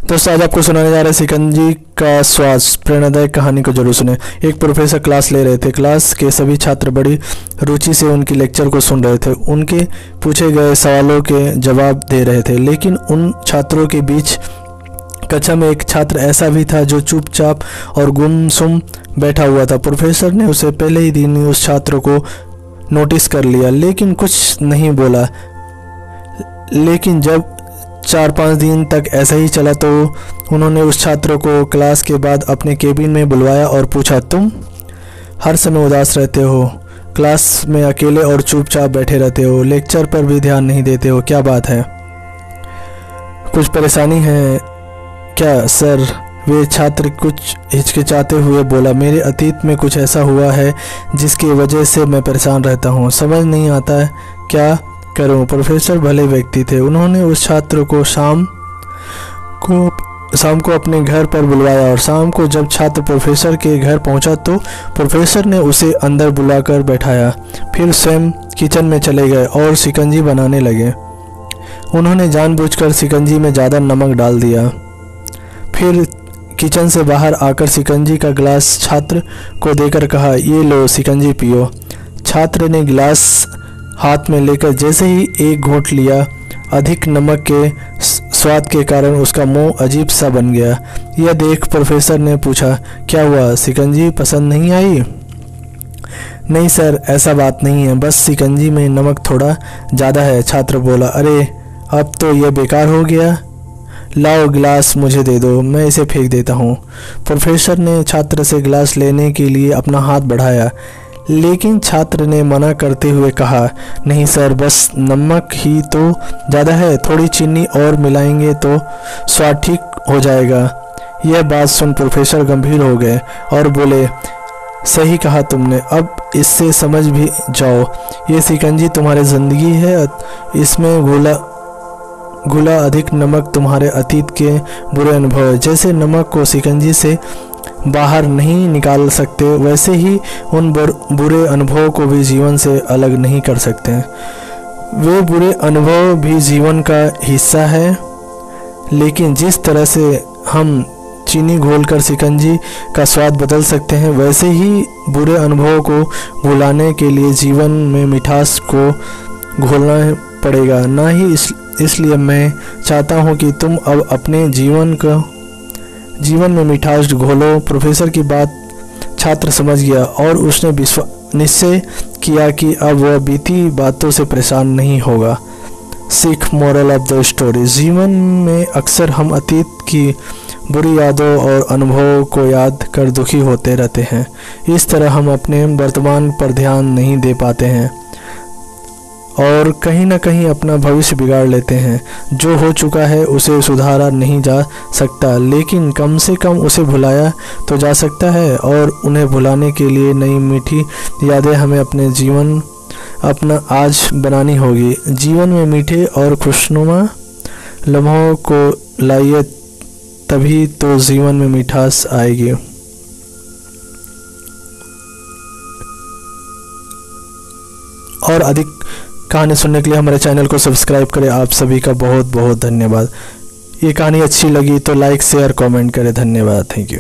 दोस्तों आज आपको सुनाने जा रहे हैं शिकंजी का स्वाद प्रेरणादायक कहानी को जरूर सुने। एक प्रोफेसर क्लास ले रहे थे। क्लास के सभी छात्र बड़ी रुचि से उनकी लेक्चर को सुन रहे थे। उनके पूछे गए सवालों के जवाब दे रहे थे, लेकिन उन छात्रों के बीच कक्षा में एक छात्र ऐसा भी था जो चुपचाप और गुमसुम बैठा हुआ था। प्रोफेसर ने उसे पहले ही दिन ही उस छात्र को नोटिस कर लिया, लेकिन कुछ नहीं बोला। लेकिन जब 4-5 दिन तक ऐसा ही चला तो उन्होंने उस छात्र को क्लास के बाद अपने केबिन में बुलवाया और पूछा, तुम हर समय उदास रहते हो, क्लास में अकेले और चुपचाप बैठे रहते हो, लेक्चर पर भी ध्यान नहीं देते हो, क्या बात है? कुछ परेशानी है क्या सर? वे छात्र कुछ हिचकिचाते हुए बोला, मेरे अतीत में कुछ ऐसा हुआ है जिसकी वजह से मैं परेशान रहता हूँ, समझ नहीं आता है क्या करूं। प्रोफेसर भले व्यक्ति थे। उन्होंने उस छात्र को शाम को अपने घर पर बुलवाया और शाम को जब छात्र प्रोफेसर के घर पहुंचा तो प्रोफेसर ने उसे अंदर बुलाकर बैठाया। फिर स्वयं किचन में चले गए और शिकंजी बनाने लगे। उन्होंने जानबूझकर शिकंजी में ज़्यादा नमक डाल दिया। फिर किचन से बाहर आकर शिकंजी का गिलास छात्र को देकर कहा, ये लो शिकंजी पियो। छात्र ने गिलास हाथ में लेकर जैसे ही एक घूंट लिया, अधिक नमक के स्वाद के कारण उसका मुंह अजीब सा बन गया। यह देख प्रोफेसर ने पूछा, क्या हुआ, शिकंजी पसंद नहीं आई? नहीं सर, ऐसा बात नहीं है, बस शिकंजी में नमक थोड़ा ज़्यादा है। छात्र बोला, अरे अब तो यह बेकार हो गया, लाओ गिलास मुझे दे दो, मैं इसे फेंक देता हूँ। प्रोफेसर ने छात्र से गिलास लेने के लिए अपना हाथ बढ़ाया, लेकिन छात्र ने मना करते हुए कहा, नहीं सर, बस नमक ही तो ज़्यादा है, थोड़ी चीनी और मिलाएंगे तो स्वाद ठीक हो जाएगा। यह बात सुन प्रोफेसर गंभीर हो गए और बोले, सही कहा तुमने, अब इससे समझ भी जाओ, ये शिकंजी तुम्हारी ज़िंदगी है, इसमें घुला अधिक नमक तुम्हारे अतीत के बुरे अनुभव है। जैसे नमक को शिकंजी से बाहर नहीं निकाल सकते, वैसे ही उन बुरे अनुभवों को भी जीवन से अलग नहीं कर सकते। वे बुरे अनुभव भी जीवन का हिस्सा है, लेकिन जिस तरह से हम चीनी घोलकर शिकंजी का स्वाद बदल सकते हैं, वैसे ही बुरे अनुभवों को भुलाने के लिए जीवन में मिठास को घोलना पड़ेगा। ना ही इसलिए मैं चाहता हूँ कि तुम अब अपने जीवन में मिठास घोलो। प्रोफेसर की बात छात्र समझ गया और उसने निश्चय किया कि अब वह बीती बातों से परेशान नहीं होगा। सीख, मोरल ऑफ द स्टोरी, जीवन में अक्सर हम अतीत की बुरी यादों और अनुभवों को याद कर दुखी होते रहते हैं। इस तरह हम अपने वर्तमान पर ध्यान नहीं दे पाते हैं और कहीं ना कहीं अपना भविष्य बिगाड़ लेते हैं। जो हो चुका है उसे सुधारा नहीं जा सकता, लेकिन कम से कम उसे भुलाया तो जा सकता है, और उन्हें भुलाने के लिए नई मीठी यादें हमें अपना आज बनानी होगी। जीवन में मीठे और खुशनुमा लम्हों को लाइए, तभी तो जीवन में मिठास आएगी। और अधिक कहानी सुनने के लिए हमारे चैनल को सब्सक्राइब करें। आप सभी का बहुत बहुत धन्यवाद। ये कहानी अच्छी लगी तो लाइक, शेयर, कमेंट करें। धन्यवाद, थैंक यू।